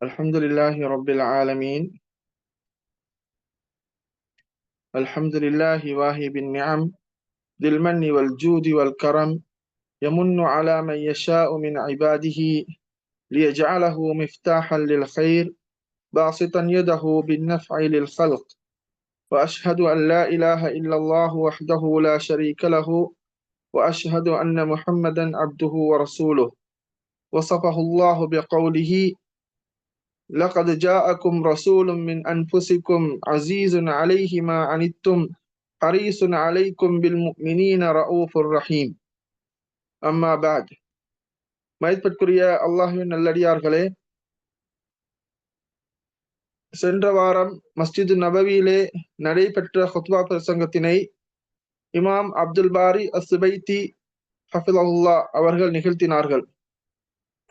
الحمد لله رب العالمين. الحمد لله واهب النعم ذي المن والجود والكرم، يمن على من يشاء من عباده ليجعله مفتاحا للخير، باسطا يده بالنفع للخلق. وأشهد أن لا إله إلا الله وحده لا شريك له، وأشهد أن محمدا عبده ورسوله. وصفه الله بقوله: لقد جاءكم رسول من أنفسكم عزيز عليه ما عنتم حريص عليكم بالمؤمنين رؤوف رحيم. أما بعد. மதிப்பிற்குரிய அல்லாஹ்வின் நல்லடியார்களே, சென்ற வாரம் மஸ்ஜிது நபவியிலே நடைபெற்ற ஹுத்பா பிரசங்கத்தினை இமாம் அப்துல் பாரி அஸ்ஸுபைத்தி ஹஃபிலஹுல்லா அவர்கள் நிகழ்த்தினார்கள்.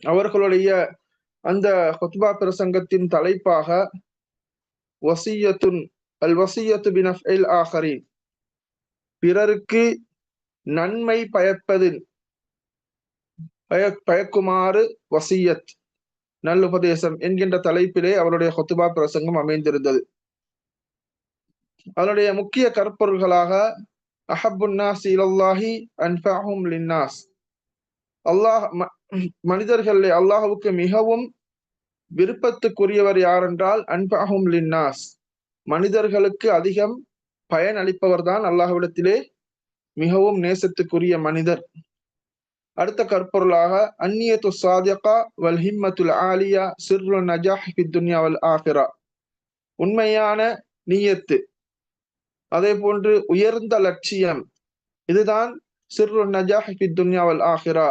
அவர்களுடைய அந்த ஹுத்பா பிரசங்கத்தின் தலைப்பாக வசியத்துன் அல் வசியத்து பினஃஇல் ஆஹரீன், பிறருக்கு நன்மை பயக்குமாறு வசியத், நல்லுபதேசம் என்கின்ற தலைப்பிலே அவருடைய ஹுத்பா பிரசங்கம் அமைந்திருந்தது. அதனுடைய முக்கிய கருப்பொருள்களாக அஹப்புன் நாஸ் இலல்லாஹி அன்ஃபஅஹும் லின்னாஸ், அல்லாஹ் மனிதர்களே அல்லாஹ்வுக்கு மிகவும் விருப்பத்துக்குரியவர் யாரென்றால் அன்ஃபஅஹும் லின்னாஸ், மனிதர்களுக்கு அதிகம் பயன் அளிப்பவர் தான் அல்லாஹ்விடத்திலே மிகவும் நேசத்துக்குரிய மனிதர். அடுத்த கற்பொருளாக அந்நியத்து சாதிகா வல் ஹிம்மத்துல் ஆலியா சிர்ரு நஜாஹ் ஃபித் துன்யா வல் ஆஹிரா, உண்மையான நியத்து, அதே போன்று உயர்ந்த லட்சியம், இதுதான் சிர்ரு நஜாஹ் ஃபித் துன்யா வல் ஆஹிரா,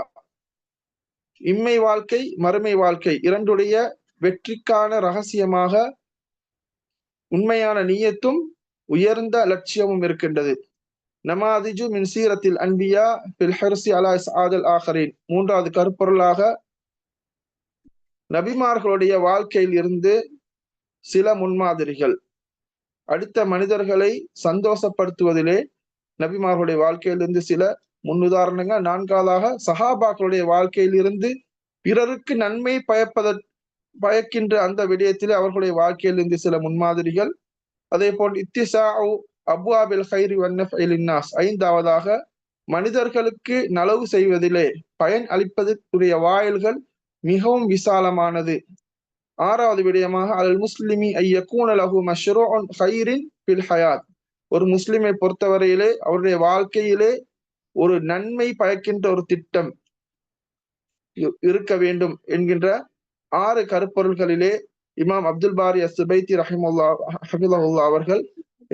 இம்மை வாழ்க்கை மறுமை வாழ்க்கை இரண்டுடைய வெற்றிக்கான ரகசியமாக உண்மையான நியத்தும் உயர்ந்த லட்சியமும் இருக்கின்றது. நமாதிஜு மின் சீரத்தில் அன்பியா பில் ஹர்சி அலா இஸ்ஆதல் ஆஹரீன், மூன்றாவது கருப்பொருளாக நபிமார்களுடைய வாழ்க்கையில் இருந்து சில முன்மாதிரிகள், அடுத்த மனிதர்களை சந்தோஷப்படுத்துவதிலே நபிமார்களுடைய வாழ்க்கையிலிருந்து சில முன்னுதாரணங்கள். நான்காவதாக சஹாபாக்களுடைய வாழ்க்கையில் இருந்து பிறருக்கு நன்மை பயக்கின்ற அந்த விடயத்திலே அவர்களுடைய வாழ்க்கையிலிருந்து சில முன்மாதிரிகள். அதே போன்று இத்திசாஉ அப்வாபில் கைரி வன்னஃஇ லின்னாஸ், ஐந்தாவதாக மனிதர்களுக்கு நலவு செய்வதிலே பயன் அளிப்பதற்குரிய வாயில்கள் மிகவும் விசாலமானது. ஆறாவது விடயமாக அல் முஸ்லிமி ஐயக்கூன லஹு மஷ்ரூஉன் கைரின் ஃபில் ஹயாத், ஒரு முஸ்லிமை பொறுத்தவரையிலே அவருடைய வாழ்க்கையிலே ஒரு நன்மை பயக்கின்ற ஒரு திட்டம் இருக்க வேண்டும் என்கின்ற 6 கருப்பொருள்களிலே இமாம் அப்துல் பாரி அஸ்ஸுபைத்தி ஹஃபிலஹுல்லா அவர்கள்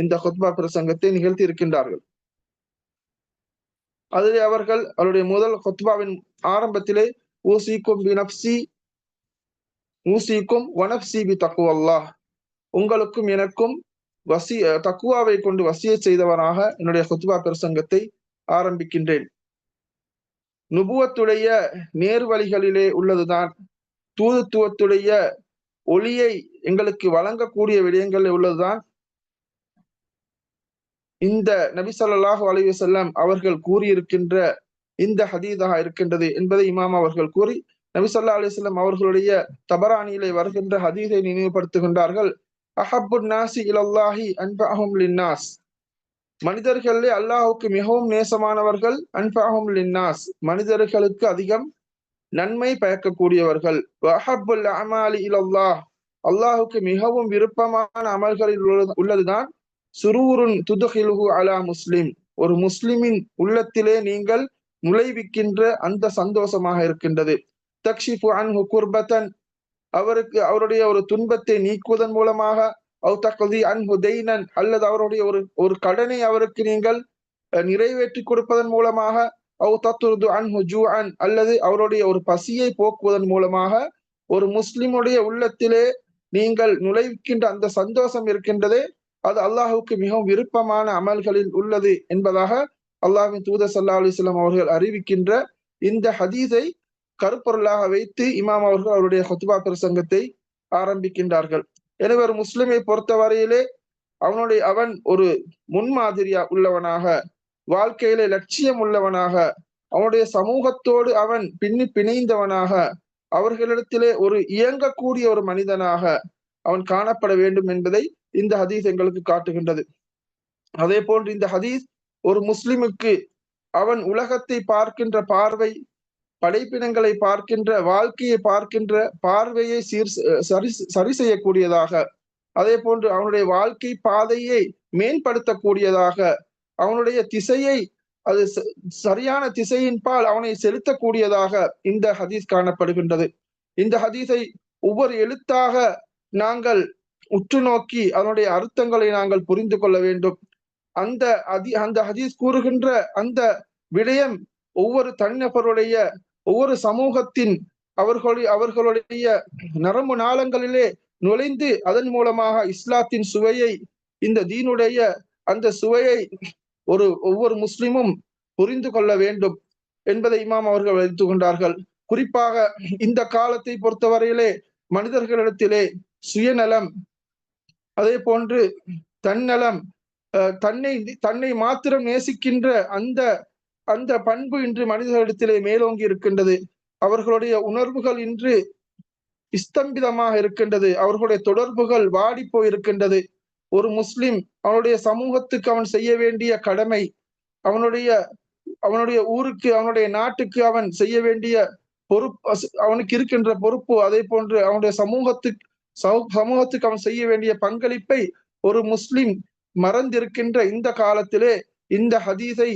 இந்த ஹுத்பா பிரசங்கத்தை நிகழ்த்தி இருக்கின்றார்கள். அதிலே அவர்கள் அவருடைய முதல் ஹுத்பாவின் ஆரம்பத்திலே ஊசிக்கும் வனப்சி பி தக்குவல்லாஹ், உங்களுக்கும் எனக்கும் தக்குவாவை கொண்டு வசியத் செய்தவராக என்னுடைய ஹுத்பா பிரசங்கத்தை ஆரம்பிக்கின்றேன். நுபுவத்துடைய நேர்வழிகளிலே உள்ளதுதான், தூதுத்துவத்துடைய ஒளியை எங்களுக்கு வழங்கக்கூடிய விடயங்களில் உள்ளதுதான் இந்த நபி ஸல்லல்லாஹு அலைஹி வஸல்லம் அவர்கள் கூறியிருக்கின்ற இந்த ஹதீஸாக இருக்கின்றது என்பதை இமாம் அவர்கள் கூறி நபி ஸல்லல்லாஹு அலைஹி வஸல்லம் அவர்களுடைய தபரானியிலே வருகின்ற ஹதீஸை நினைவுபடுத்துகின்றார்கள். அஹப்புன் நாசி இலல்லாஹி அன்ஃபஅஹும் லின்னாஸ், மனிதர்களே அல்லாஹ்வுக்கு மிகவும் நேசமானவர்கள், அன்ஃபஅஹும் லின்னாஸ், மனிதர்களுக்கு அதிகம் நன்மை பயக்கக்கூடியவர்கள். வஅஹப்புல் அமாலி இலல்லாஹ், அல்லாஹ்வுக்கு மிகவும் விருப்பமான அமல்களில் உள்ளதுதான் சுரூருன் துதுகிலுஹு அலா முஸ்லிம், ஒரு முஸ்லிமின் உள்ளத்திலே நீங்கள் நுழைவிக்கின்ற அந்த சந்தோஷமாக இருக்கின்றது. தக்ஷிஃபு அன்ஹு குர்பத்தன், அவருடைய ஒரு துன்பத்தை நீக்குவதன் மூலமாக, அவ் தக்தி அன்ஹு தைனன், அல்லது அவருடைய ஒரு கடனை அவருக்கு நீங்கள் நிறைவேற்றி கொடுப்பதன் மூலமாக, அவ் தத்ருது அன்ஹு ஜூஅன், அல்லது அவருடைய ஒரு பசியை போக்குவதன் மூலமாக ஒரு முஸ்லிமுடைய உள்ளத்திலே நீங்கள் நுழைவிக்கின்ற அந்த சந்தோஷம் இருக்கின்றதே, அது அல்லாஹுக்கு மிகவும் விருப்பமான அமல்களில் உள்ளது என்பதாக அல்லாஹ்வின் தூதர் ஸல்லல்லாஹு அலைஹி வஸல்லம் அவர்கள் அறிவிக்கின்ற இந்த ஹதீஸை கருப்பொருளாக வைத்து இமாம் அவர்கள் அவருடைய ஹுத்பா பிரசங்கத்தை ஆரம்பிக்கின்றார்கள். எனவே ஒரு முஸ்லிமை பொறுத்தவரையிலே அவன் ஒரு முன்மாதிரியா உள்ளவனாக, வாழ்க்கையிலே லட்சியம் உள்ளவனாக, அவனுடைய சமூகத்தோடு அவன் பின்னி பிணைந்தவனாக, அவர்களிடத்திலே ஒரு இயங்கக்கூடிய ஒரு மனிதனாக அவன் காணப்பட வேண்டும் என்பதை இந்த ஹதீஸ் எங்களுக்கு காட்டுகின்றது. அதே போன்று இந்த ஹதீஸ் ஒரு முஸ்லிமுக்கு அவன் உலகத்தை பார்க்கின்ற பார்வை, படைப்பினங்களை பார்க்கின்ற, வாழ்க்கையை பார்க்கின்ற பார்வையை சரி செய்யக்கூடியதாக, அதே போன்று அவனுடைய வாழ்க்கை பாதையை மேம்படுத்தக்கூடியதாக, அவனுடைய திசையை அது சரியான திசையின் பால் அவனை செலுத்தக்கூடியதாக இந்த ஹதீஸ் காணப்படுகின்றது. இந்த ஹதீஸை ஒவ்வொரு எழுத்தாக நாங்கள் உற்று நோக்கி அதனுடைய அர்த்தங்களை நாங்கள் புரிந்து கொள்ள வேண்டும். அந்த ஹதீஸ் கூறுகின்ற அந்த விடயம் ஒவ்வொரு தனிநபருடைய, ஒவ்வொரு சமூகத்தின் அவர்களுடைய நரம்பு நாளங்களிலே நுழைந்து அதன் மூலமாக இஸ்லாத்தின் சுவையை, இந்த தீனுடைய அந்த சுவையை ஒவ்வொரு முஸ்லிமும் புரிந்து கொள்ள வேண்டும் என்பதை இமாம் அவர்கள் வைத்துக் கொண்டார்கள். குறிப்பாக இந்த காலத்தை பொறுத்தவரையிலே மனிதர்களிடத்திலே சுயநலம், அதே போன்று தன்னலம், தன்னை மாத்திரம் நேசிக்கின்ற அந்த பண்பு இன்று மனிதர்களிடத்திலே மேலோங்கி இருக்கின்றது. அவர்களுடைய உணர்வுகள் இன்று ஸ்தம்பிதமாக இருக்கின்றது. அவர்களுடைய தொடர்புகள் வாடி போயிருக்கின்றது. ஒரு முஸ்லிம் அவனுடைய சமூகத்துக்கு அவன் செய்ய வேண்டிய கடமை, அவனுடைய ஊருக்கு, அவனுடைய நாட்டுக்கு அவன் செய்ய வேண்டிய பொறுப்பு, அவனுக்கு இருக்கின்ற பொறுப்பு, அதே போன்று அவனுடைய சமூகத்துக்கு அவன் செய்ய வேண்டிய பங்களிப்பை ஒரு முஸ்லிம் மறந்திருக்கின்ற இந்த காலத்திலே இந்த ஹதீஸை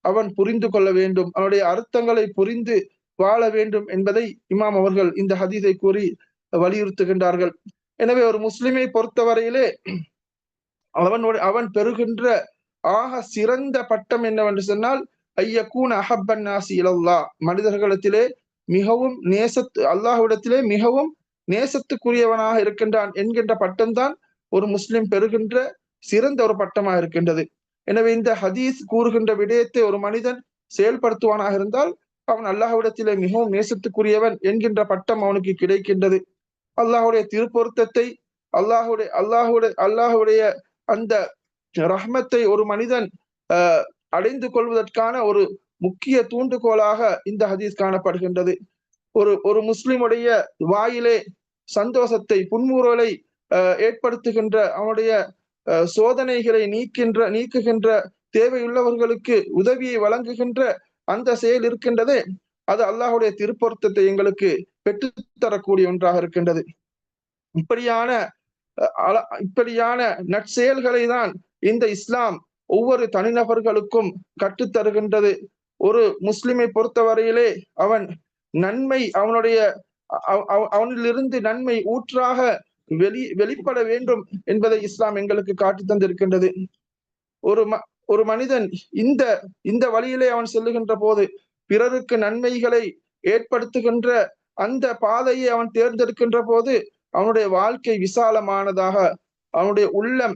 அவன் புரிந்து கொள்ள வேண்டும், அவனுடைய அர்த்தங்களை புரிந்து வாழ வேண்டும் என்பதை இமாம் அவர்கள் இந்த ஹதீஸை கூறி வலியுறுத்துகின்றார்கள். எனவே ஒரு முஸ்லிமை பொறுத்தவரையிலே அவன் பெறுகின்ற ஆக சிறந்த பட்டம் என்னவென்று சொன்னால், ஐயக்கூன் அஹப்பன் நாசி இலல்லா, மனிதர்களிடத்திலே மிகவும் அல்லாஹ்விடத்திலே மிகவும் நேசத்துக்குரியவனாக இருக்கின்றான் என்கின்ற பட்டம்தான் ஒரு முஸ்லிம் பெறுகின்ற சிறந்த ஒரு பட்டமாக இருக்கின்றது. எனவே இந்த ஹதீஸ் கூறுகின்ற விடயத்தை ஒரு மனிதன் செயல்படுத்துவானாக இருந்தால் அவன் அல்லாஹ்விடத்திலே மிகவும் நேசத்துக்குரியவன் என்கின்ற பட்டம் அவனுக்கு கிடைக்கின்றது. அல்லாஹுடைய திருப்பொருத்தத்தை, அல்லாஹுடைய அந்த ரஹ்மத்தை ஒரு மனிதன் அடைந்து கொள்வதற்கான ஒரு முக்கிய தூண்டுகோலாக இந்த ஹதீஸ் காணப்படுகின்றது. ஒரு முஸ்லிமுடைய வாயிலே சந்தோஷத்தை, புன்முறுவலை ஏற்படுத்துகின்ற, அவனுடைய சோதனைகளை நீக்குகின்ற, தேவையுள்ளவர்களுக்கு உதவியை வழங்குகின்ற அந்த செயல் இருக்கின்றதே, அது அல்லாஹுடைய திருப்பொருத்தத்தை எங்களுக்கு பெற்றுத்தரக்கூடிய ஒன்றாக இருக்கின்றது. இப்படியான நற்செயல்களை தான் இந்த இஸ்லாம் ஒவ்வொரு தனிநபர்களுக்கும் கற்றுத்தருகின்றது. ஒரு முஸ்லிமை பொறுத்தவரையிலே அவன் நன்மை, அவனிலிருந்து நன்மை ஊற்றாக வெளிப்பட வேண்டும் என்பதை இஸ்லாம் எங்களுக்கு காட்டி தந்திருக்கின்றது. ஒரு மனிதன் இந்த வழியிலே அவன் செல்லுகின்ற போது, பிறருக்கு நன்மைகளை ஏற்படுத்துகின்ற அந்த பாதையை அவன் தேர்ந்தெடுக்கின்ற போது அவனுடைய வாழ்க்கை விசாலமானதாக, அவனுடைய உள்ளம்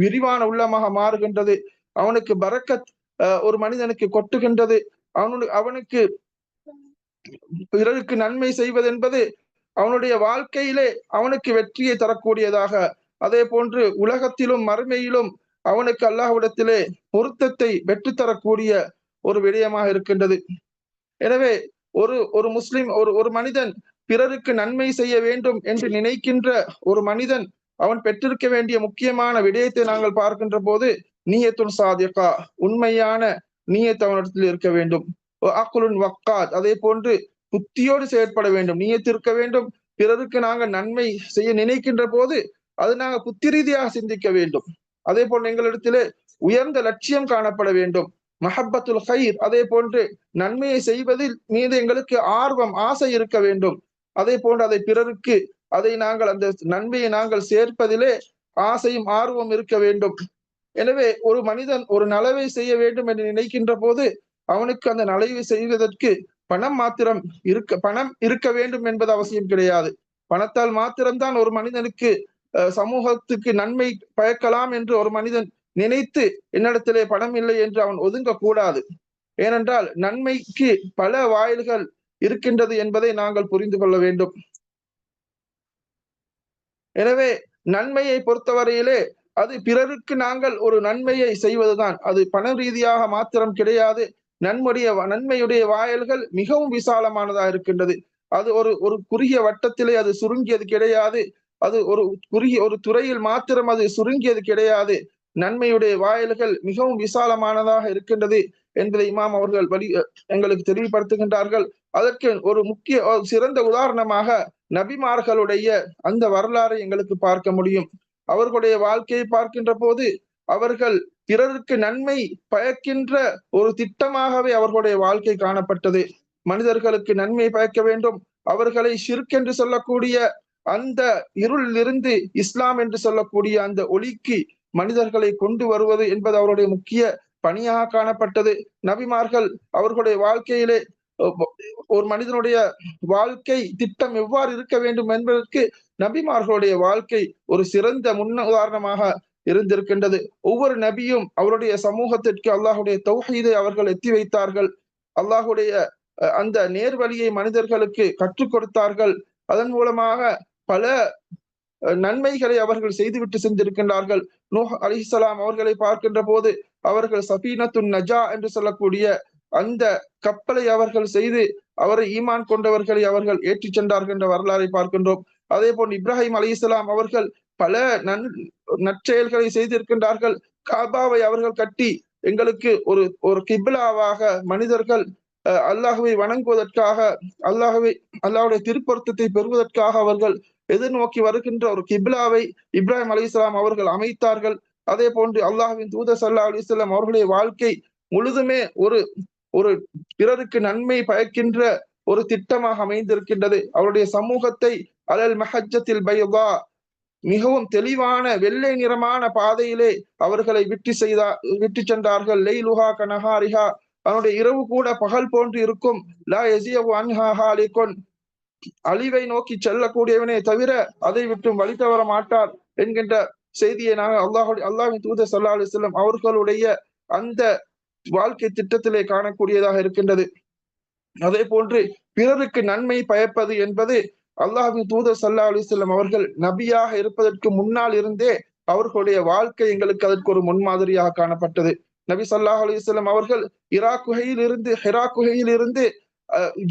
விரிவான உள்ளமாக மாறுகின்றது. அவனுக்கு பரக்கத் ஒரு மனிதனுக்கு கொட்டுகின்றது. அவனுக்கு பிறருக்கு நன்மை செய்வது என்பது அவனுடைய வாழ்க்கையிலே அவனுக்கு வெற்றியை தரக்கூடியதாக, அதே போன்று உலகத்திலும் மறுமையிலும் அவனுக்கு அல்லாஹ்விடத்திலே பொருத்தத்தை பெற்றுத்தரக்கூடிய ஒரு விடயமாக இருக்கின்றது. எனவே ஒரு முஸ்லிம், ஒரு மனிதன் பிறருக்கு நன்மை செய்ய வேண்டும் என்று நினைக்கின்ற ஒரு மனிதன் அவன் பெற்றிருக்க வேண்டிய முக்கியமான விடயத்தை நாங்கள் பார்க்கின்ற போது, நீயத்துன் சாதிகா, உண்மையான நீயத் அவனிடத்தில் இருக்க வேண்டும். அக்குலுன் வக்காத், அதே போன்று புத்தியோடு செயற்பட வேண்டும், நீயத்து இருக்க வேண்டும். பிறருக்கு நாங்கள் நன்மை செய்ய நினைக்கின்ற போது அது நாங்கள் புத்தி ரீதியாக சிந்திக்க வேண்டும். அதே போன்று எங்களிடத்திலே உயர்ந்த லட்சியம் காணப்பட வேண்டும், மஹப்பத்துல் ஹைர், அதே போன்று நன்மையை செய்வதில் மீது எங்களுக்கு ஆர்வம், ஆசை இருக்க வேண்டும். அதே போன்று அதை பிறருக்கு நாங்கள் அந்த நன்மையை நாங்கள் சேர்ப்பதிலே ஆசையும் ஆர்வம் இருக்க வேண்டும். எனவே ஒரு மனிதன் ஒரு நலவை செய்ய வேண்டும் என்று நினைக்கின்ற போது அவனுக்கு அந்த நலவை செய்வதற்கு பணம் இருக்க வேண்டும் என்பது அவசியம் கிடையாது. பணத்தால் மாத்திரம்தான் ஒரு மனிதனுக்கு சமூகத்துக்கு நன்மை பயக்கலாம் என்று ஒரு மனிதன் நினைத்து என்னிடத்திலே பணம் இல்லை என்று அவன் ஒதுங்க கூடாது. ஏனென்றால் நன்மைக்கு பல வாயில்கள் இருக்கின்றது என்பதை நாங்கள் புரிந்து கொள்ள வேண்டும். எனவே நன்மையை பொறுத்தவரையிலே அது பிறருக்கு நாங்கள் ஒரு நன்மையை செய்வதுதான், அது பண ரீதியாக மாத்திரம் கிடையாது. நன்மையுடைய வாயில்கள் மிகவும் விசாலமானதாக இருக்கின்றது. அது ஒரு ஒரு குறுகிய வட்டத்திலே அது சுருங்கியது கிடையாது. அது ஒரு குறுகிய ஒரு துறையில் மாத்திரம் அது சுருங்கியது கிடையாது. நன்மையுடைய வாயில்கள் மிகவும் விசாலமானதாக இருக்கின்றது என்பதை இமாம் அவர்கள் எங்களுக்கு தெளிவுபடுத்துகின்றார்கள். அதற்கு ஒரு முக்கிய சிறந்த உதாரணமாக நபிமார்களுடைய அந்த வரலாறை எங்களுக்கு பார்க்க முடியும். அவர்களுடைய வாழ்க்கையை பார்க்கின்ற போது அவர்கள் பிறருக்கு நன்மை பயக்கின்ற ஒரு திட்டமாகவே அவர்களுடைய வாழ்க்கை காணப்பட்டது. மனிதர்களுக்கு நன்மை பயக்க வேண்டும், அவர்களை ஷிர்க் என்று சொல்லக்கூடிய அந்த இருளிலிருந்து இஸ்லாம் என்று சொல்லக்கூடிய அந்த ஒளிக்கு மனிதர்களை கொண்டு வருவது என்பது அவருடைய முக்கிய பணியாக காணப்பட்டது. நபிமார்கள் அவர்களுடைய வாழ்க்கையிலே ஒரு மனிதனுடைய வாழ்க்கை திட்டம் எவ்வாறு இருக்க வேண்டும் என்பதற்கு நபிமார்களுடைய வாழ்க்கை ஒரு சிறந்த உதாரணமாக இருந்திருக்கின்றது. ஒவ்வொரு நபியும் அவருடைய சமூகத்திற்கு அல்லாஹுடைய தௌஹீதை அவர்கள் எத்தி வைத்தார்கள். அல்லாஹுடைய அந்த நேர்வழியை மனிதர்களுக்கு கற்றுக் கொடுத்தார்கள். அதன் மூலமாக பல நன்மைகளை அவர்கள் செய்துவிட்டு சென்றிருக்கின்றார்கள். நூஹ் அலைஹிஸ்ஸலாம் அவர்களை பார்க்கின்ற போது அவர்கள் சஃபீனத்துன் நஜா என்று சொல்லக்கூடிய அந்த கப்பலை அவர்கள் செய்து அவரை ஈமான் கொண்டவர்களை அவர்கள் ஏற்றிச் சென்றார்கள் என்ற வரலாறை பார்க்கின்றோம். அதே போன்று இப்ராஹிம் அலைஹிஸ்ஸலாம் அவர்கள் பல நற்செயல்களை செய்திருக்கின்றார்கள். காபாவை அவர்கள் கட்டி எங்களுக்கு ஒரு ஒரு கிப்லாவாக மனிதர்கள் அல்லாஹுவை வணங்குவதற்காக அல்லாஹுடைய திருப்பொருத்தத்தை பெறுவதற்காக அவர்கள் எதிர்நோக்கி வருகின்ற ஒரு கிப்லாவை இப்ராஹிம் அலைஹிஸ்ஸலாம் அவர்கள் அமைத்தார்கள். அதே போன்று அல்லாஹுவின் தூதர் ஸல்லல்லாஹு அலைஹி வஸல்லம் அவர்களுடைய வாழ்க்கை முழுதுமே ஒரு ஒரு பிறருக்கு நன்மை பயக்கின்ற ஒரு திட்டமாக அமைந்திருக்கின்றது. அவருடைய சமூகத்தை அலல் மஹஜ்ஜத்தில் பைதா மிகவும் தெளிவான வெள்ளை நிறமான பாதையிலே அவர்களை விட்டு சென்றார்கள். லைலுஹா கனஹாரிஹா, அவனுடைய இரவு கூட பகல் போன்று இருக்கும். லா யஸியகு அன்ஹா ஹாலிகுன், அழிவை நோக்கி செல்லக்கூடியவனே தவிர அதை விட்டு வழி தவற மாட்டார் என்கின்ற செய்தியை நாங்கள் அல்லாஹ்வின் தூதர் ஸல்லல்லாஹு அலைஹி வஸல்லம் அவர்களுடைய அந்த வாழ்க்கை திட்டத்திலே காணக்கூடியதாக இருக்கின்றது. அதே போன்று பிறருக்கு நன்மை பயப்பது என்பது அல்லாஹ்வின் தூதர் ஸல்லல்லாஹு அலைஹி வஸல்லம் அவர்கள் நபியாக இருப்பதற்கு முன்னால் இருந்தே அவர்களுடைய வாழ்க்கை எங்களுக்கு அதற்கு ஒரு முன்மாதிரியாக காணப்பட்டது. நபி ஸல்லல்லாஹு அலைஹி வஸல்லம் அவர்கள் ஹிரா குகையில் இருந்து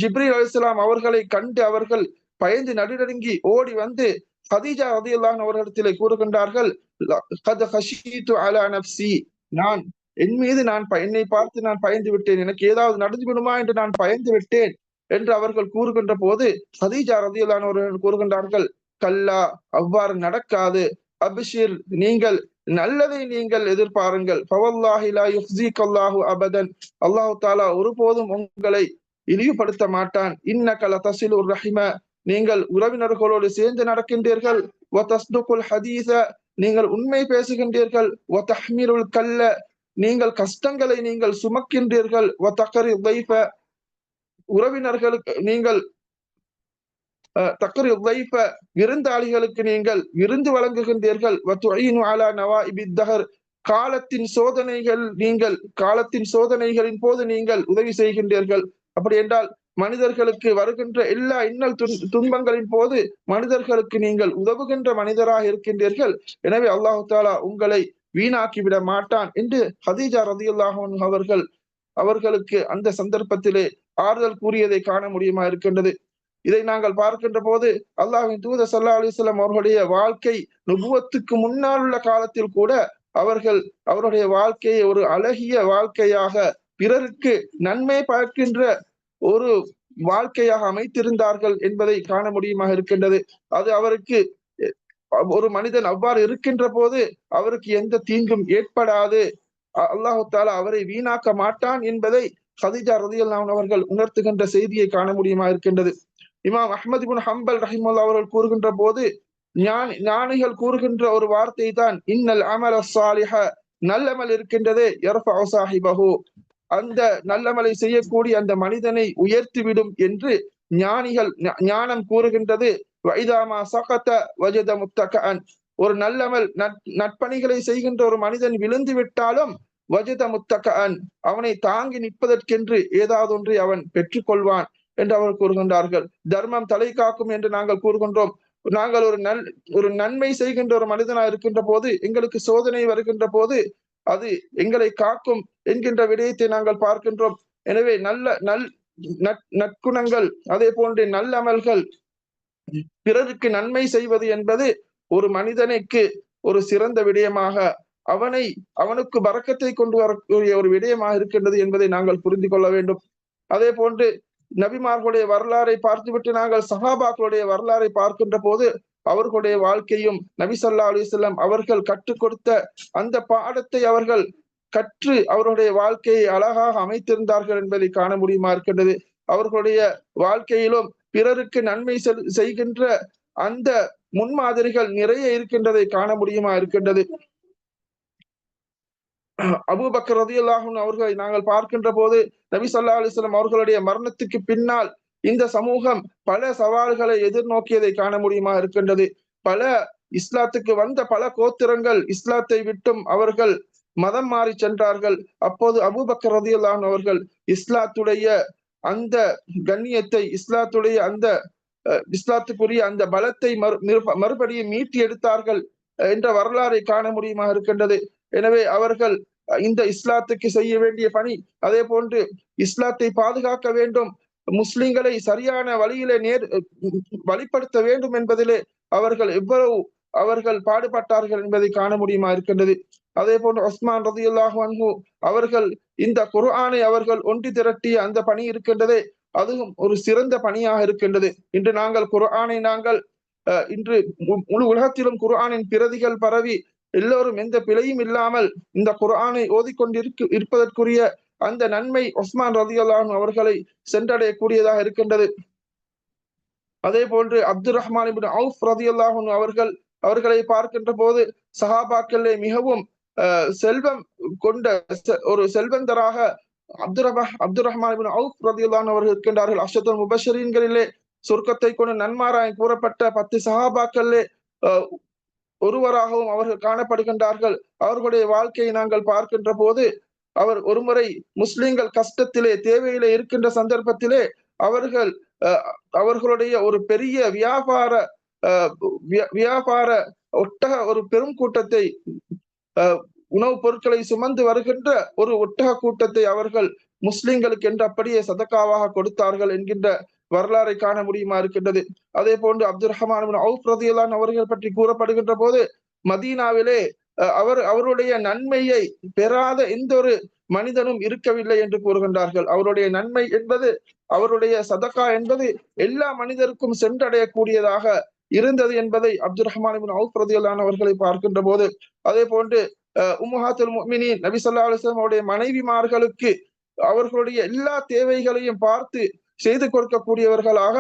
ஜிப்ரீல் அலைஹிஸ்ஸலாம் அவர்களை கண்டு அவர்கள் பயந்து நடுநடுங்கி ஓடி வந்து ஹதீஜா ரலியல்லாஹு அன்ஹா அவர்களிடத்திலே கூறுகின்றார்கள், கத் ஹஷீது அலா நஃப்ஸி, நான் என் மீது என்னை பார்த்து நான் பயந்து விட்டேன், எனக்கு ஏதாவது நடந்து விடுமா என்று நான் பயந்து விட்டேன் என்று அவர்கள் கூறுகின்ற போது ஹதீஜா ரலியல்லாஹு அன்ஹா அவர்கள் கூறுகின்றார்கள், கல்லா, அவ்வாறு நடக்காது, அபிஷிர், நீங்கள் நல்லதை நீங்கள் எதிர்பாருங்கள், ஃபவல்லாஹி லா யுஃஸீகல்லாஹு அபதன், அல்லாஹ் தஆலா ஒருபோதும் உங்களை இழிவுபடுத்த மாட்டான். இன்னக லதஸிலுர் ரஹிம, நீங்கள் உறவினர்களோடு சேர்ந்து நடக்கின்றீர்கள். வ தஸ்துகுல் ஹதீஸ, நீங்கள் உண்மை பேசுகின்றீர்கள். வ தஹ்மிலுல் கல்ல, நீங்கள் கஷ்டங்களை நீங்கள் சுமக்கின்றீர்கள். வ தக்ரி தைஃப, உறவினர்களுக்கு நீங்கள் தக்ரி தைஃப, விருந்தாளிகளுக்கு நீங்கள் விருந்து வழங்குகின்றீர்கள். வ துஈனு அலா நவாஇபித் தஹர், காலத்தின் சோதனைகளின் போது நீங்கள் உதவி செய்கின்றீர்கள். அப்படி என்றால் மனிதர்களுக்கு வருகின்ற எல்லா இன்னல் துன்பங்களின் போது மனிதர்களுக்கு நீங்கள் உதவுகின்ற மனிதராக இருக்கின்றீர்கள். எனவே அல்லாஹு தஆலா உங்களை வீணாக்கி விட மாட்டான் என்று ஹதீஜா ரலியல்லாஹு அன்ஹா அவர்களுக்கு அந்த சந்தர்ப்பத்திலே ஆறுதல் கூறியதை காண முடியுமா இருக்கின்றது. இதை நாங்கள் பார்க்கின்ற போது அல்லாஹ்வின் தூதர் ஸல்லல்லாஹு அலைஹி வஸல்லம் அவர்களுடைய வாழ்க்கை நுபுவத்துக்கு முன்னால் உள்ள காலத்தில் கூட அவருடைய வாழ்க்கையை ஒரு அழகிய வாழ்க்கையாக, பிறருக்கு நன்மை பார்க்கின்ற ஒரு வாழ்க்கையாக அமைத்திருந்தார்கள் என்பதை காண முடியுமாக இருக்கின்றது. அது அவருக்கு ஒரு மனிதன் அவ்வாறு இருக்கின்ற போது அவருக்கு எந்த தீங்கும் ஏற்படாது, அல்லாஹு தஆலா அவரை வீணாக்க மாட்டான் என்பதை ஹதீஜா ரலியல்லாஹு அன்ஹா அவர்கள் உணர்த்துகின்ற செய்தியை காண முடியுமா இருக்கின்றது. இமாம் அஹ்மத் இப்னு ஹம்பல் ரஹிமஹுல்லாஹ் அவர்கள் கூறுகின்ற போது ஞானிகள் கூறுகின்ற ஒரு வார்த்தை தான், இன்னல் அமல ஸாலிஹ, நல்லமல் இருக்கின்றதே, யர்ஃபஉ ஸாஹிபஹு, அந்த நல்லமலை செய்யக்கூடிய அந்த மனிதனை உயர்த்திவிடும் என்று ஞானம் கூறுகின்றது. வைதாமா சகத வஜத முத்தகஅன், ஒரு நல்லமல் நற்பணிகளை செய்கின்ற ஒரு மனிதன் விழுந்து விட்டாலும் வஜத முத்தகஅன், அவனை தாங்கி நிற்பதற்கென்று ஏதாவது ஒன்றை அவன் பெற்றுக்கொள்வான் என்று அவர் கூறுகின்றார்கள். தர்மம் தலை காக்கும் என்று நாங்கள் கூறுகின்றோம். நாங்கள் ஒரு நன்மை செய்கின்ற ஒரு மனிதனாக இருக்கின்ற போது எங்களுக்கு சோதனை வருகின்ற போது அது எங்களை காக்கும் என்கின்ற விடயத்தை நாங்கள் பார்க்கின்றோம். எனவே நற்குணங்கள், அதே போன்று நல்லமல்கள், பிறருக்கு நன்மை செய்வது என்பது ஒரு மனிதனுக்கு ஒரு சிறந்த விடயமாக, அவனுக்கு பரக்கத்தை கொண்டு வரக்கூடிய ஒரு விடயமாக இருக்கின்றது என்பதை நாங்கள் புரிந்து கொள்ள வேண்டும். அதே போன்று நபிமார்களுடைய வரலாறை பார்த்துவிட்டு நாங்கள் சஹாபாக்களுடைய வரலாறை பார்க்கின்ற போது அவர்களுடைய வாழ்க்கையும் நபி ஸல்லல்லாஹு அலைஹி வஸல்லம் அவர்கள் கற்றுக் கொடுத்த அந்த பாடத்தை அவர்கள் கற்று அவருடைய வாழ்க்கையை அழகாக அமைத்திருந்தார்கள் என்பதை காண முடியுமா இருக்கின்றது. அவர்களுடைய வாழ்க்கையிலும் பிறருக்கு நன்மை செய்கின்ற அந்த முன்மாதிரிகள் நிறைய இருக்கின்றதை காண முடியுமா இருக்கின்றது. அபூபக்கர் ரலியல்லாஹு அன்ஹு அவர்களை நாங்கள் பார்க்கின்ற போது நபி ஸல்லல்லாஹு அலைஹி வஸல்லம் அவர்களுடைய மரணத்துக்கு பின்னால் இந்த சமூகம் பல சவால்களை எதிர்நோக்கியதை காண முடியுமா இருக்கின்றது. பல இஸ்லாத்துக்கு வந்த பல கோத்திரங்கள் இஸ்லாத்தை விட்டும் அவர்கள் மதம் மாறி சென்றார்கள். அப்போது அபூபக்கர் ரலியல்லாஹு அன்ஹு அவர்கள் இஸ்லாத்துடைய அந்த கண்ணியத்தை, இஸ்லாத்துடைய அந்த இஸ்லாத்துக்குரிய அந்த பலத்தை மறுபடியும் மீட்டி எடுத்தார்கள் என்ற வரலாறை காண முடியுமா இருக்கின்றது. எனவே அவர்கள் இந்த இஸ்லாத்துக்கு செய்ய வேண்டிய பணி, அதே போன்று இஸ்லாத்தை பாதுகாக்க வேண்டும், முஸ்லிம்களை சரியான வழியிலே வழிப்படுத்த வேண்டும் என்பதிலே அவர்கள் எவ்வளவு அவர்கள் பாடுபட்டார்கள் என்பதை காண முடியுமா இருக்கின்றது. அதே போன்று உஸ்மான் ரலியல்லாஹு அன்ஹு அவர்கள் இந்த குர்ஆனை அவர்கள் ஒன்று திரட்டிய அந்த பணி இருக்கின்றதே, அதுவும் ஒரு சிறந்த பணியாக இருக்கின்றது. இன்று நாங்கள் குர்ஆனை இன்று முழு உலகத்திலும் குர்ஆனின் பிரதிகள் பரவி எல்லோரும் எந்த பிழையும் இல்லாமல் இந்த குர்ஆனை இருப்பதற்குரிய அந்த நன்மை உஸ்மான் ரலியல்லாஹு அன்ஹு அவர்களை சென்றடையக்கூடியதாக இருக்கின்றது. அதே போன்று அப்துர் ரஹ்மான் இப்னு அவுஃப் ரலியல்லாஹு அன்ஹு அவர்களை பார்க்கின்ற போது சஹாபாக்களே மிகவும் செல்வம் கொண்ட ஒரு செல்வந்தராக அப்துர் ரஹ்மான் இப்னு அவுஃப் ரலியல்லாஹு அன்ஹு அவர்கள் இருக்கின்றார்கள். அஷ்ரத்துல் முபஷ்ஷிரீன்களிலே சொர்க்கத்தை கொண்டு நன்மாராய் கூறப்பட்ட 10 சஹாபாக்களே ஒருவராகவும் அவர்கள் காணப்படுகின்றார்கள். அவர்களுடைய வாழ்க்கையை நாங்கள் பார்க்கின்ற போது அவர் ஒருமுறை முஸ்லிம்கள் கஷ்டத்திலே தேவையிலே இருக்கின்ற சந்தர்ப்பத்திலே அவர்களுடைய ஒரு பெரிய வியாபார ஒட்டக ஒரு பெரும் கூட்டத்தை, உணவுப் பொருட்களை சுமந்து வருகின்ற ஒரு ஒட்டக கூட்டத்தை அவர்கள் முஸ்லிம்களுக்கு என்று அப்படியே சதக்காவாக கொடுத்தார்கள் என்கின்ற வரலாறை காண முடியுமா இருக்கின்றது. அதே போன்று அப்துர் ரஹ்மான் இப்னு அவுஃப் ரலியல்லாஹு அன்ஹு அவர்கள் பற்றி கூறப்படுகின்ற போது மதீனாவிலே அவருடைய நன்மையை பெறாத எந்த ஒரு மனிதனும் இருக்கவில்லை என்று கூறுகின்றார்கள். அவருடைய நன்மை என்பது, அவருடைய சதகா என்பது எல்லா மனிதருக்கும் சென்றடையக்கூடியதாக இருந்தது என்பதை அப்துர் ரஹ்மான் இப்னு அவுஃப் ரலியல்லாஹு அன்ஹு அவர்களை பார்க்கின்ற போது, அதே போன்று உம்மஹாத்துல் முஃமினீன் நபி ஸல்லல்லாஹு அலைஹி வஸல்லம் அவருடைய மனைவிமார்களுக்கு அவர்களுடைய எல்லா தேவைகளையும் பார்த்து செய்து கொடுக்கக்கூடியவர்களாக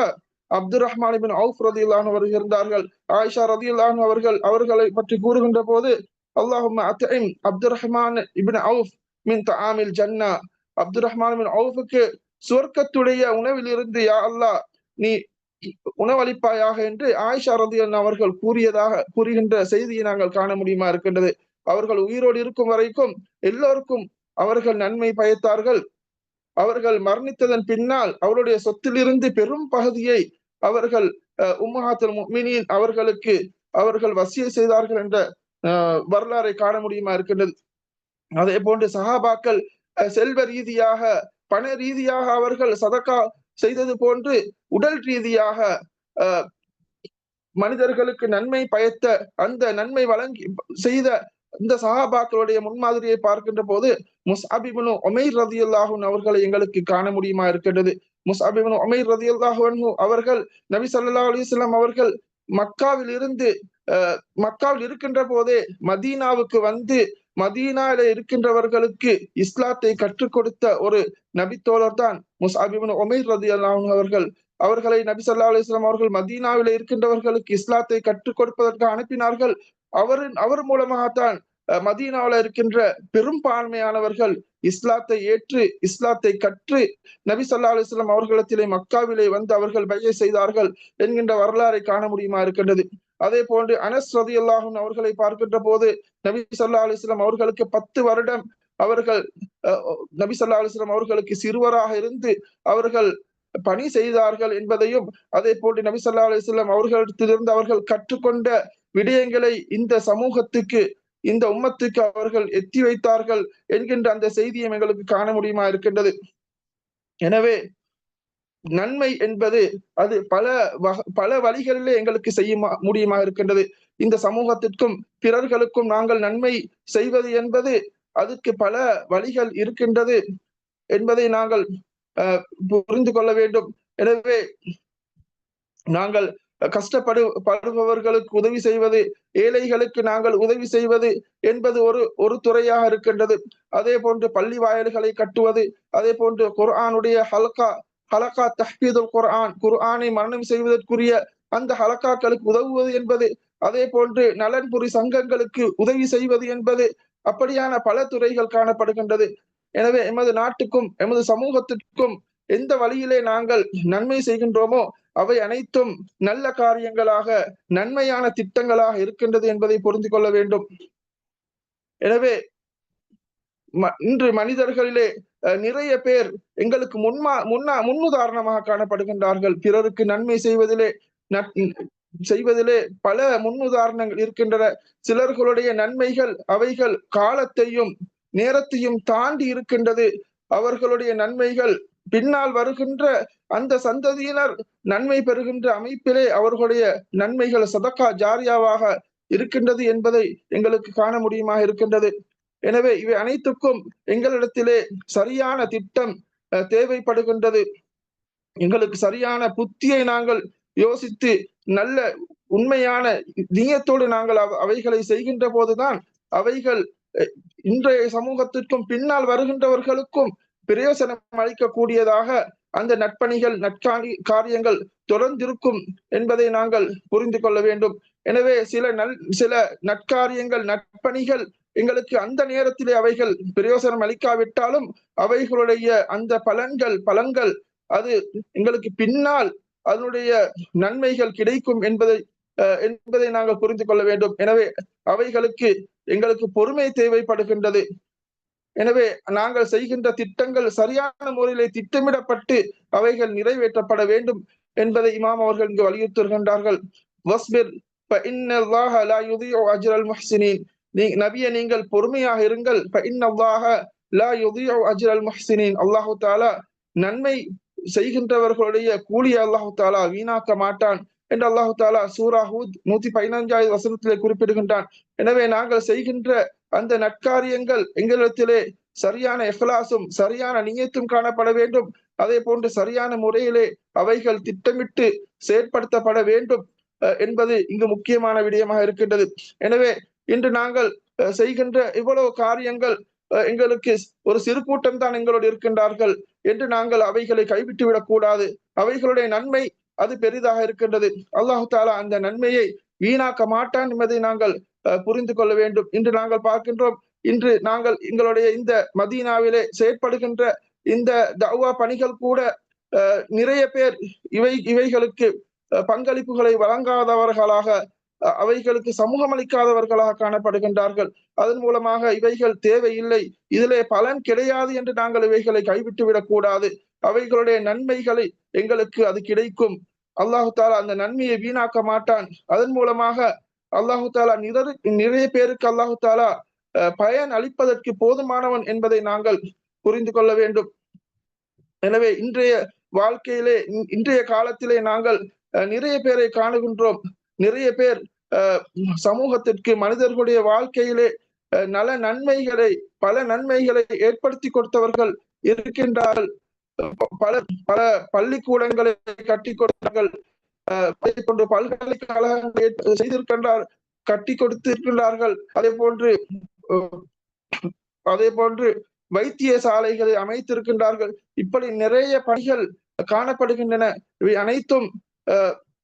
அப்துர் ரஹ்மான் இப்னு அவுஃப் ரலியல்லாஹு அன்ஹு அவர்கள் இருந்தார்கள். ஆயிஷா ரலியல்லாஹு அன்ஹா அவர்களை பற்றி கூறுகின்ற போது, அல்லாஹும்ம அத்இம் அப்துர் ரஹ்மான் இப்னு அவுஃப் மின் தஆமில் ஜன்னா, அப்துர் ரஹ்மான் இப்னு அவுஃப்க்கு சுவர்க்கத்துடைய உணவில் இருந்து யா அல்லாஹ் நீ உணவளிப்பாயாக என்று ஆயிஷா ரலியல்லாஹு அவர்கள் கூறுகின்ற செய்தியை நாங்கள் காண முடியுமா இருக்கின்றது. அவர்கள் உயிரோடு இருக்கும் வரைக்கும் எல்லோருக்கும் அவர்கள் நன்மை பயத்தார்கள். அவர்கள் மரணித்ததன் பின்னால் அவருடைய சொத்திலிருந்து பெரும் பகுதியை அவர்கள் உம்மஹாத்துல் முஃமினீன் அவர்களுக்கு அவர்கள் வசிய செய்தார்கள் என்ற வரலாறை காண முடியுமா இருக்கின்றது. அதே போன்று சஹாபாக்கள் செல்வ ரீதியாக, பண ரீதியாக அவர்கள் சதக்கா செய்தது போன்று உடல் ரீதியாக மனிதர்களுக்கு நன்மை பயத்த அந்த நன்மை வழங்கி செய்த இந்த சஹாபாக்களுடைய முன்மாதிரியை பார்க்கின்ற போது முஸ்அப் இப்னு உமைர் ரலியல்லாஹு அன்ஹு அவர்களை எங்களுக்கு காண முடியுமா இருக்கின்றது. முஸ்அப் இப்னு உமைர் ரலியல்லாஹு அன்ஹு அவர்கள் நபி ஸல்லல்லாஹு அலைஹி வஸல்லம் அவர்கள் மக்காவில் இருக்கின்ற போதே மதீனாவுக்கு வந்து மதீனாவில இருக்கின்றவர்களுக்கு இஸ்லாத்தை கற்றுக் கொடுத்த ஒரு நபித்தோழர் தான் முஸ்அப் இப்னு உமைர் ரலியல்லாஹு அன்ஹு அவர்கள். அவர்களை நபி ஸல்லல்லாஹு அலைஹி வஸல்லம் அவர்கள் மதீனாவில இருக்கின்றவர்களுக்கு இஸ்லாத்தை கற்றுக் கொடுப்பதற்கு அனுப்பினார்கள். அவர் மூலமாகத்தான் மதீனாவில் இருக்கின்ற பெரும்பான்மையானவர்கள் இஸ்லாத்தை ஏற்று இஸ்லாத்தை கற்று நபி ஸல்லல்லாஹு அலைஹி வஸல்லம் அவர்களிடத்திலே மக்காவிலே வந்து அவர்கள் பைஅ செய்தார்கள் என்கின்ற வரலாறை காண முடியுமா இருக்கின்றது. அதே போன்று அனஸ் ரலியல்லாஹு அன்ஹு அவர்களை பார்க்கின்ற போது நபி ஸல்லல்லாஹு அலைஹி வஸல்லம் அவர்களுக்கு 10 வருடம் அவர்கள் நபி ஸல்லல்லாஹு அலைஹி வஸல்லம் அவர்களுக்கு சிறுவராக இருந்து அவர்கள் பணி செய்தார்கள் என்பதையும், அதே போன்று நபி ஸல்லல்லாஹு அலைஹி வஸல்லம் அவர்களிடத்திலிருந்து அவர்கள் கற்றுக்கொண்ட விடயங்களை இந்த சமூகத்துக்கு, இந்த உம்மத்துக்கு அவர்கள் எத்தி வைத்தார்கள் என்கின்ற அந்த செய்தியை எங்களுக்கு காண முடியுமா இருக்கின்றது. எனவே நன்மை என்பது அது பல வழிகளிலே எங்களுக்கு செய்ய முடியுமா இருக்கின்றது. இந்த சமூகத்திற்கும் பிறர்களுக்கும் நாங்கள் நன்மை செய்வது என்பது அதுக்கு பல வழிகள் இருக்கின்றது என்பதை நாங்கள் புரிந்து கொள்ள வேண்டும். எனவே நாங்கள் கஷ்டப்படுபவர்களுக்கு உதவி செய்வது, ஏழைகளுக்கு நாங்கள் உதவி செய்வது என்பது ஒரு துறையாக இருக்கின்றது. அதே போன்று பள்ளி வாயில்களை கட்டுவது, அதே போன்று குர்ஆனுடைய ஹலகா தஹ்பீதுல் குர்ஆனை மரணம் செய்வதற்குரிய அந்த ஹலக்காக்களுக்கு உதவுவது என்பது, அதே போன்று நலன்புரி சங்கங்களுக்கு உதவி செய்வது என்பது, அப்படியான பல துறைகள் காணப்படுகின்றது. எனவே எமது நாட்டுக்கும் எமது சமூகத்திற்கும் எந்த வழியிலே நாங்கள் நன்மை செய்கின்றோமோ அவை அனைத்தும் நல்ல காரியங்களாக, நன்மையான திட்டங்களாக இருக்கின்றது என்பதை புரிந்து கொள்ள வேண்டும். எனவே இன்று மனிதர்களிலே நிறைய பேர் எங்களுக்கு முன்னுதாரணமாக காணப்படுகின்றார்கள். பிறருக்கு நன்மை செய்வதிலே பல முன்னுதாரணங்கள் இருக்கின்றன. சிலர்களுடைய நன்மைகள் அவைகள் காலத்தையும் நேரத்தையும் தாண்டி இருக்கின்றது. அவர்களுடைய நன்மைகள் பின்னால் வருகின்ற அந்த சந்ததியினர் நன்மை பெறுகின்ற அமைப்பிலே அவர்களுடைய நன்மைகள் சதக்கா ஜாரியாவாக இருக்கின்றது என்பதை எங்களுக்கு காண முடியுமா இருக்கின்றது. எனவே இவை அனைத்துக்கும் எங்களிடத்திலே சரியான திட்டம் தேவைப்படுகின்றது. எங்களுக்கு சரியான புத்தியை நாங்கள் யோசித்து நல்ல உண்மையான நியத்தோடு நாங்கள் அவைகளை செய்கின்ற போதுதான் அவைகள் இன்றைய சமூகத்திற்கும் பின்னால் வருகின்றவர்களுக்கும் பிரயோசனம் அளிக்கக்கூடியதாக அந்த நற்பணிகள் காரியங்கள் தொடர்ந்திருக்கும் என்பதை நாங்கள் புரிந்து கொள்ள வேண்டும். எனவே சில நற்காரியங்கள் நற்பணிகள் எங்களுக்கு அந்த நேரத்திலே அவைகள் பிரயோசனம் அளிக்காவிட்டாலும் அவைகளுடைய அந்த பலன்கள் அது எங்களுக்கு பின்னால் அதனுடைய நன்மைகள் கிடைக்கும் என்பதை நாங்கள் புரிந்து கொள்ள வேண்டும். எனவே அவைகளுக்கு எங்களுக்கு பொறுமை தேவைப்படுகின்றது. எனவே நாங்கள் செய்கின்ற திட்டங்கள் சரியான முறையிலே திட்டமிடப்பட்டு அவைகள் நிறைவேற்றப்பட வேண்டும் என்பதை இமாம் அவர்கள் இங்கு வலியுறுத்துகின்றார்கள். நபியை நீங்கள் பொறுமையாக இருங்கள். அல்லாஹு தாலா நன்மை செய்கின்றவர்களுடைய கூலியை அல்லாஹு தாலா வீணாக்க மாட்டான் என்று அல்லாஹு தாலா சூரா ஹூத் 115வது வசனத்திலே குறிப்பிடுகின்றான். எனவே நாங்கள் செய்கின்ற அந்த நற்காரியங்கள் எங்களிடத்திலே சரியான இஹ்லாஸும் சரியான நியத்தும் காணப்பட வேண்டும். அதே போன்று சரியான முறையிலே அவைகள் திட்டமிட்டு செயற்படுத்தப்பட வேண்டும் என்பது இங்கு முக்கியமான விடயமாக இருக்கின்றது. எனவே இன்று நாங்கள் செய்கின்ற இவ்வளவு காரியங்கள் எங்களுக்கு ஒரு சிறு கூட்டம் தான் எங்களோடு இருக்கின்றார்கள் என்று நாங்கள் அவைகளை கைவிட்டு விடக் கூடாது. அவைகளுடைய நன்மை அது பெரிதாக இருக்கின்றது. அல்லாஹு தாலா அந்த நன்மையை வீணாக்க மாட்டான் என்பதை நாங்கள் புரிந்து கொள்ள வேண்டும். இன்று நாங்கள் பார்க்கின்றோம், இன்று நாங்கள் எங்களுடைய இந்த மதீனாவிலே செயற்படுகின்ற இந்த தஅவா பணிகள் கூட நிறைய பேர் இவைகளுக்கு பங்களிப்புகளை வழங்காதவர்களாக, அவைகளுக்கு சமூகம் அளிக்காதவர்களாக காணப்படுகின்றார்கள். அதன் மூலமாக இவைகள் தேவையில்லை, இதிலே பலன் கிடையாது என்று நாங்கள் இவைகளை கைவிட்டு விடக்கூடாது. அவைகளுடைய நன்மைகளை எங்களுக்கு அது கிடைக்கும். அல்லாஹு தாலா அந்த நன்மையை வீணாக்க மாட்டான். அதன் மூலமாக அல்லாஹு தாலா நிறைய பேருக்கு அல்லாஹு தாலா பயன் அளிப்பதற்கு போதுமானவன் என்பதை நாங்கள் புரிந்து கொள்ள வேண்டும். எனவே இன்றைய வாழ்க்கையிலே இன்றைய காலத்திலே நாங்கள் நிறைய பேரை காணுகின்றோம். நிறைய பேர் சமூகத்திற்கு மனிதர்களுடைய வாழ்க்கையிலே பல நன்மைகளை ஏற்படுத்தி கொடுத்தவர்கள் இருக்கின்றார்கள். பல பள்ளிக்கூடங்களை கட்டி கொடுத்தார்கள். அதே போன்று பல்கலைக்கழகங்களை கட்டி கொடுத்திருக்கின்றார்கள். அதே போன்று வைத்திய சாலைகளை அமைத்திருக்கின்றார்கள். இப்படி நிறைய பணிகள் காணப்படுகின்றன. இவை அனைத்தும்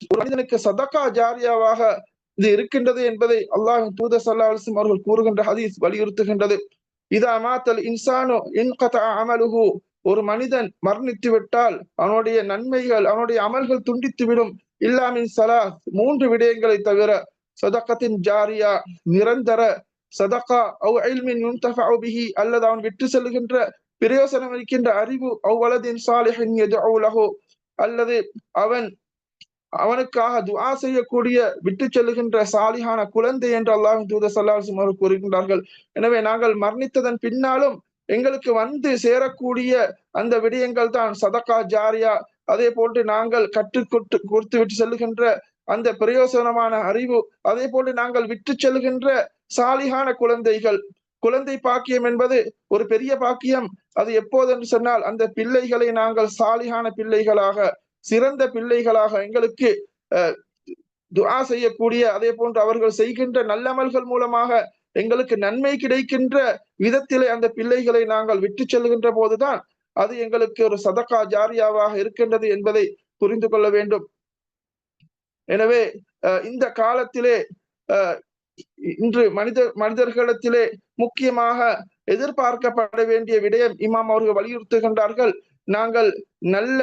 ஒரு மனிதனுக்கு சதகா ஜாரியாவாக இது இருக்கின்றது என்பதை அல்லாஹ்வின் தூதர் ஸல்லல்லாஹு அலைஹி வஸல்லம் அவர்கள் கூறுகின்ற ஹதீஸ் வலியுறுத்துகின்றது. இதா மாத்தல் இன்சானு இன்கதஅ அமலுஹு, ஒரு மனிதன் மரணித்து விட்டால் அவனுடைய நன்மைகள் அவனுடைய அமல்கள் துண்டித்து விடும். இல்லா மின் ஸலாத், 3 விடயங்களை தவிர, சதகத்தின் ஜாரியா நிரந்தர சதகா, அவ் இல்மின் யுன்தஃபஉ பிஹி, அல்லது அவன் விட்டு செல்கின்ற பிரயோசனம் அளிக்கின்ற அறிவு, அவ் வலதின் சாலிஹின் யதுஉ லஹு, அல்லது அவனுக்காக துஆ செய்யக்கூடிய விட்டு செல்லுகின்ற சாலிஹான குழந்தை என்று அல்லாஹ்வின் தூதர் ஸல்லல்லாஹு அலைஹி வஸல்லம் கூறுகின்றார்கள். எனவே நாங்கள் மரணித்ததன் பின்னாலும் எங்களுக்கு வந்து சேரக்கூடிய அந்த விடயங்கள் தான் சதகா ஜாரியா. அதே போன்று நாங்கள் கொடுத்து விட்டு செல்லுகின்ற அந்த பிரயோசனமான அறிவு, அதே போன்று நாங்கள் விட்டு செல்கின்ற சாலிகான குழந்தைகள். குழந்தை பாக்கியம் என்பது ஒரு பெரிய பாக்கியம். அது எப்போது என்று சொன்னால், அந்த பிள்ளைகளை நாங்கள் சாலிகான பிள்ளைகளாக, சிறந்த பிள்ளைகளாக, எங்களுக்கு துஆ செய்யக்கூடிய, அதே போன்று அவர்கள் செய்கின்ற நல்லமல்கள் மூலமாக எங்களுக்கு நன்மை கிடைக்கின்ற விதத்திலே அந்த பிள்ளைகளை நாங்கள் விட்டு செல்கின்ற போதுதான் அது எங்களுக்கு ஒரு சதகா ஜாரியாவாக இருக்கின்றது என்பதை புரிந்து கொள்ள வேண்டும். எனவே இந்த காலத்திலே இன்று மனிதர்களிடத்திலே முக்கியமாக எதிர்பார்க்கப்பட வேண்டிய விடயம் இமாம் அவர்கள் வலியுறுத்துகின்றார்கள். நாங்கள் நல்ல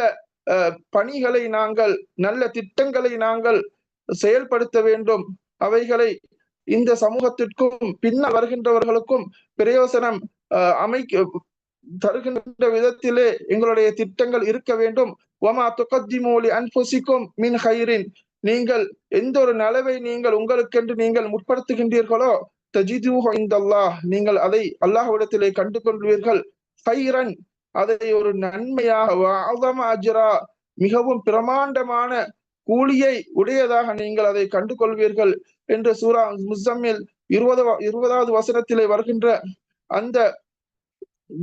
பணிகளை, நாங்கள் நல்ல திட்டங்களை நாங்கள் செயல்படுத்த வேண்டும். அவைகளை இந்த சமூகத்திற்கும் பின்னால் வருகின்றவர்களுக்கும் பிரயோசனம் தருகின்ற விதத்திலே எங்களுடைய திட்டங்கள் இருக்க வேண்டும். வமா துகத்திமு லி அன்ஃபுசிக்கும் மின் ஹைரின், நீங்கள் எந்த ஒரு நலவை நீங்கள் உங்களுக்கென்று நீங்கள் முற்படுத்துகின்றீர்களோ, தஜிதுஹு இன்தல்லாஹ், நீங்கள் அதை அல்லாஹ்விடத்திலே கண்டு கொள்வீர்கள். ஹைரன், அதை ஒரு நன்மையாக, வஅஸம அஜ்ரா, மிகவும் பிரமாண்டமான கூலியை உடையதாக நீங்கள் அதை கண்டு கொள்வீர்கள் என்று சூரா முஸம்மில் 20வது வசனத்திலே வருகின்ற அந்த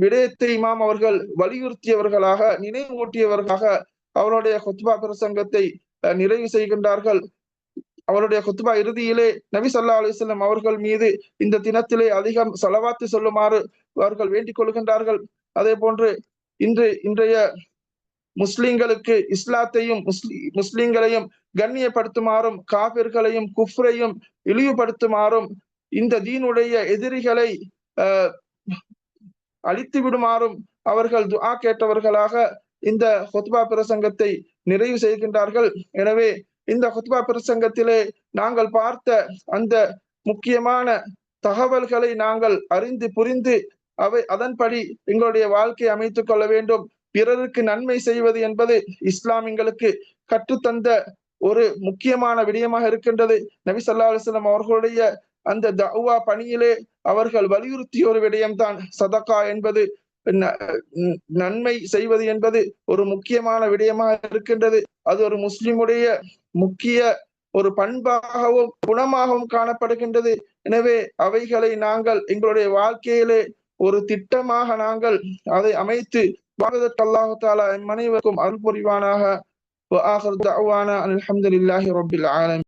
விடயத்தை இமாம் அவர்கள் வலியுறுத்தியவர்களாக, நினைவூட்டியவர்களாக அவருடைய குத்பா பிரசங்கத்தை நிறைவு செய்கின்றார்கள். அவருடைய குத்பா இறுதியிலே நபி ஸல்லல்லாஹு அலைஹி வஸல்லம் அவர்கள் மீது இந்த தினத்திலே அதிகம் ஸலவாத்து சொல்லுமாறு அவர்கள் வேண்டிக் கொள்கின்றார்கள். அதே போன்று இன்றைய முஸ்லிம்களுக்கு இஸ்லாத்தையும் முஸ்லிம்களையும் கண்ணியப்படுத்துமாறும், காபிர்களையும் குஃப்ரையும் இழிவுபடுத்துமாறும், இந்த தீனுடைய எதிரிகளை அழித்து விடுமாறும் அவர்கள் துஆ கேட்டவர்களாக இந்த ஹுத்பா பிரசங்கத்தை நிறைவு செய்கின்றார்கள். எனவே இந்த ஹுத்பா பிரசங்கத்திலே நாங்கள் பார்த்த அந்த முக்கியமான தகவல்களை நாங்கள் அறிந்து புரிந்து அதன்படி எங்களுடைய வாழ்க்கையை அமைத்துக் கொள்ள வேண்டும். பிறருக்கு நன்மை செய்வது என்பது இஸ்லாம் எங்களுக்கு கற்றுத்தந்த ஒரு முக்கியமான விடயமாக இருக்கின்றது. நபி ஸல்லல்லாஹு அலைஹி வஸல்லம் அவர்களுடைய அந்த தஅவா பணியிலே அவர்கள் வலியுறுத்திய ஒரு விடயம்தான் சதகா என்பது. நன்மை செய்வது என்பது ஒரு முக்கியமான விடயமாக இருக்கின்றது. அது ஒரு முஸ்லிமுடைய முக்கிய ஒரு பண்பாகவும் குணமாகவும் காணப்படுகின்றது. எனவே அவைகளை நாங்கள் எங்களுடைய வாழ்க்கையிலே ஒரு திட்டமாக நாங்கள் அதை அமைத்து வாழ்வதற்கு அல்லாஹ் தஆலா அனைவருக்கும் அருள் புரிவானாக. வஆகிரு தஅவானா அல்ஹம்துலில்லாஹி ரப்பில் ஆலமீன்.